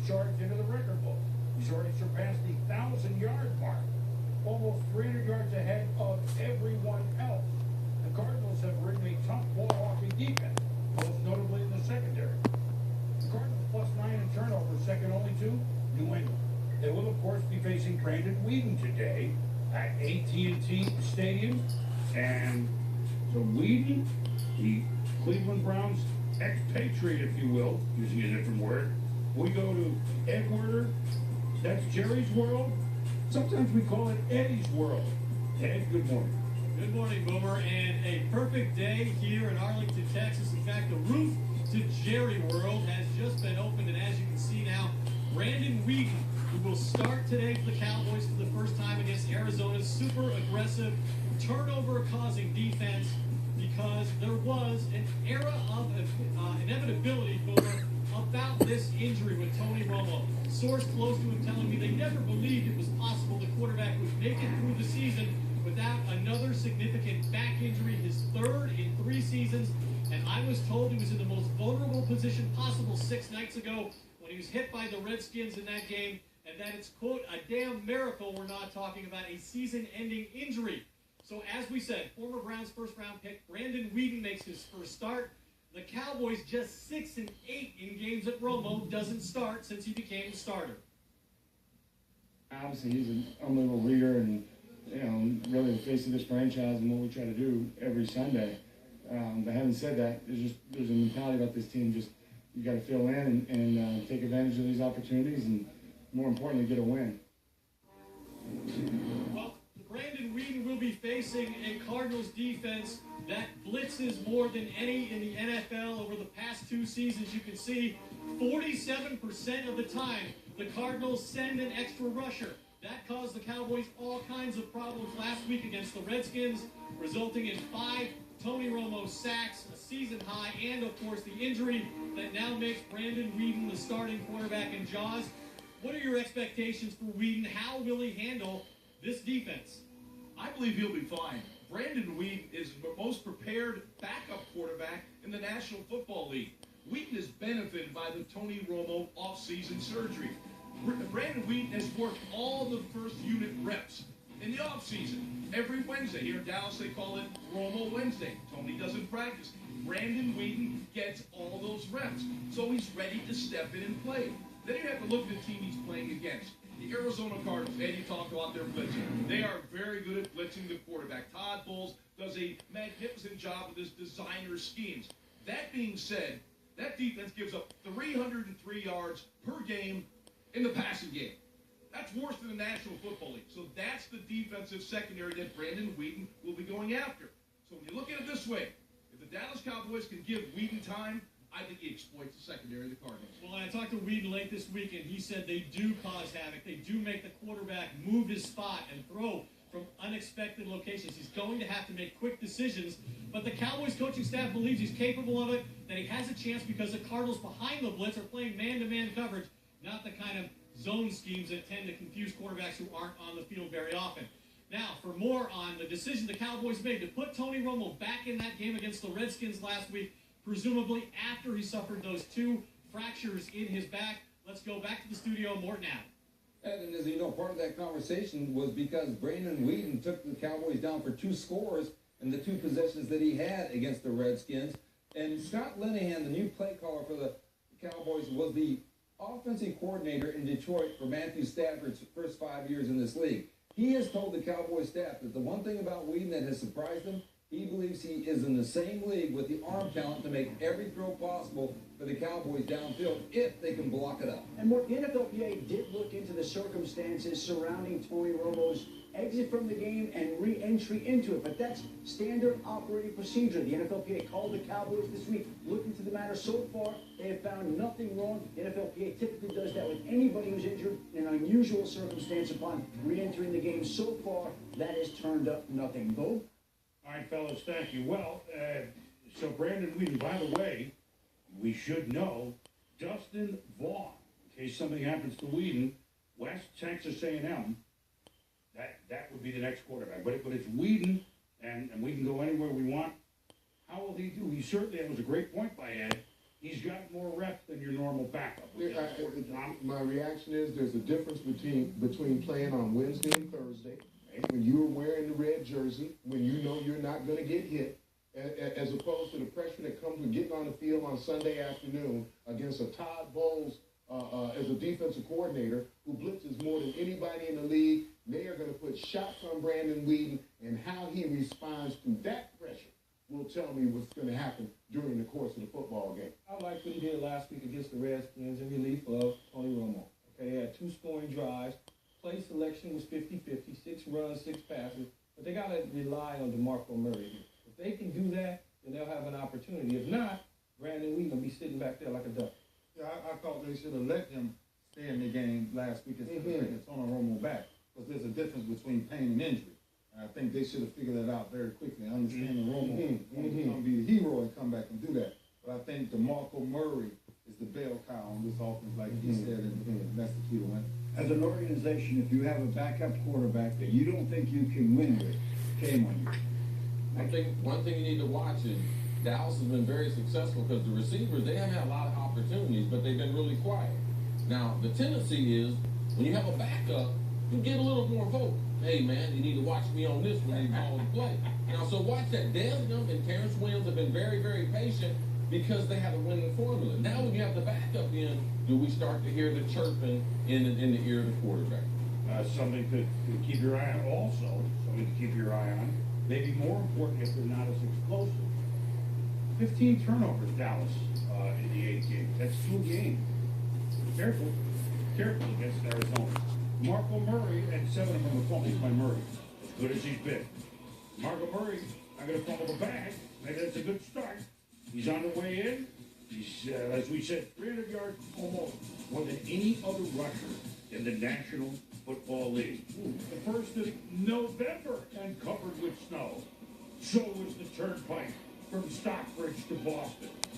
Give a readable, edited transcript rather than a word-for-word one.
charged into the record book. He's already surpassed the 1,000-yard mark, almost 300 yards ahead of everyone else. The Cardinals have ridden a tough ball-hawking defense, most notably in the secondary. The Cardinals +9 in turnovers, second only to New England. They will, of course, be facing Brandon Weeden today at AT&T Stadium. And so Weeden, the Cleveland Browns expatriate, if you will, using a different word. We go to Ed Werder. That's Jerry's world. Sometimes we call it Eddie's world. Ed, good morning. Good morning, Boomer, and a perfect day here in Arlington, Texas. In fact, the roof to Jerry World has just been opened, and as you can see now, Brandon Weeden, who will start today for the Cowboys for the first time against Arizona's super aggressive, turnover-causing defense, because there was an era of inevitability, Boomer, about this injury with Tony Romo. Source close to him telling me they never believed it was possible the quarterback would make it through the season without another significant back injury, his third in 3 seasons. And I was told he was in the most vulnerable position possible 6 nights ago when he was hit by the Redskins in that game, and that it's, quote, a damn miracle we're not talking about a season-ending injury. So as we said, former Browns first-round pick Brandon Weeden makes his first start. The Cowboys just 6-8 in games that Romo doesn't start since he became the starter. Obviously, he's an unbelievable leader and, really the face of this franchise and what we try to do every Sunday. But having said that, there's a mentality about this team. Just you got to fill in and take advantage of these opportunities and, more importantly, get a win. Well, Brandon Weeden will be facing a Cardinals defense that blitzes more than any in the NFL over the past 2 seasons. You can see 47% of the time the Cardinals send an extra rusher. That caused the Cowboys all kinds of problems last week against the Redskins, resulting in 5 Tony Romo sacks, a season high, and of course the injury that now makes Brandon Weeden the starting quarterback in Jaws. What are your expectations for Weeden? How will he handle this defense? I believe he'll be fine. Brandon Weeden is the most prepared backup quarterback in the National Football League. Weeden has benefited by the Tony Romo offseason surgery. Brandon Weeden has worked all the first unit reps in the offseason. Every Wednesday. Here in Dallas, they call it Romo Wednesday. Tony doesn't practice. Brandon Weeden gets all those reps. So he's ready to step in and play. Then you have to look at the team he's playing against. The Arizona Cardinals, Eddie talked about their blitzing. They are very good at blitzing the quarterback. Todd Bowles does a magnificent job with his designer schemes. That being said, that defense gives up 303 yards per game in the passing game. That's worse than the National Football League. So that's the defensive secondary that Brandon Weeden will be going after. So when you look at it this way, if the Dallas Cowboys can give Weeden time, I think he exploits the secondary of the Cardinals. Well, I talked to Weeden late this week, and he said they do cause havoc. They do make the quarterback move his spot and throw from unexpected locations. He's going to have to make quick decisions, but the Cowboys coaching staff believes he's capable of it, that he has a chance because the Cardinals behind the blitz are playing man-to-man coverage, not the kind of zone schemes that tend to confuse quarterbacks who aren't on the field very often. Now, for more on the decision the Cowboys made to put Tony Romo back in that game against the Redskins last week, presumably after he suffered those 2 fractures in his back, let's go back to the studio. More now. And as you know, part of that conversation was because Brandon Weeden took the Cowboys down for 2 scores in the 2 possessions that he had against the Redskins. And Scott Linehan, the new play caller for the Cowboys, was the offensive coordinator in Detroit for Matthew Stafford's first 5 years in this league. He has told the Cowboys staff that the one thing about Weeden that has surprised him, he believes he is in the same league with the arm talent to make every throw possible for the Cowboys downfield if they can block it up. And more, the NFLPA did look into the circumstances surrounding Tony Romo's exit from the game and re-entry into it, but that's standard operating procedure. The NFLPA called the Cowboys this week, looked into the matter. So far, they have found nothing wrong. The NFLPA typically does that with anybody who's injured in an unusual circumstance upon re-entering the game. So far, that has turned up nothing. Bo? All right, fellas, thank you. Well, so Brandon Weeden, by the way, we should know Dustin Vaughn, in case something happens to Weeden, West Texas A&M, that would be the next quarterback. But it's Weeden, and we can go anywhere we want. How will he do? He certainly, that was a great point by Ed. He's got more reps than your normal backup. My reaction is there's a difference between playing on Wednesday and Thursday, when you're wearing the red jersey, when you know you're not going to get hit, as opposed to the pressure that comes with getting on the field on Sunday afternoon against a Todd Bowles as a defensive coordinator who blitzes more than anybody in the league. They are going to put shots on Brandon Weeden, and how he responds to that pressure will tell me what's going to happen during the course of the football game. I like what he did last week against the Redskins in relief of Tony Romo. Okay, they had 2 scoring drives. Play selection was 50-50, 6 runs, 6 passes. But they got to rely on DeMarco Murray here. If they can do that, then they'll have an opportunity. If not, Brandon Weeden will be sitting back there like a duck. Yeah, I thought they should have let him stay in the game last week instead of bringing Tony Romo back. Because there's a difference between pain and injury. I think they should have figured that out very quickly. I understand the Romo wants to be the hero and come back and do that. But I think DeMarco Murray is the bell cow on this offense, like he said, and that's the key to win. As an organization, if you have a backup quarterback that you don't think you can win with, shame on you. One thing you need to watch is Dallas has been very successful because the receivers, they haven't had a lot of opportunities, but they've been really quiet. Now, the tendency is when you have a backup, you get a little more vocal. Hey, man, you need to watch me on this when they call the play. Now, so watch that. Desmond and Terrence Williams have been very, very patient because they have a winning formula. Now, when you have the backup in, do we start to hear the chirping in the ear of the quarterback? Something to keep your eye on also, something to keep your eye on. Maybe more important if they're not as explosive. 15 turnovers, Dallas, in the 8 games. That's 2 games. Careful against Arizona. Marco Murray, and 7 of them were fumbles by Murray, as good as he's been. Marco Murry, I'm going to fumble the bag. Maybe that's a good start. He's on the way in. He's, as we said, 300 yards almost, more than any other rusher in the National Football League. The first of November and covered with snow. So was the turnpike from Stockbridge to Boston.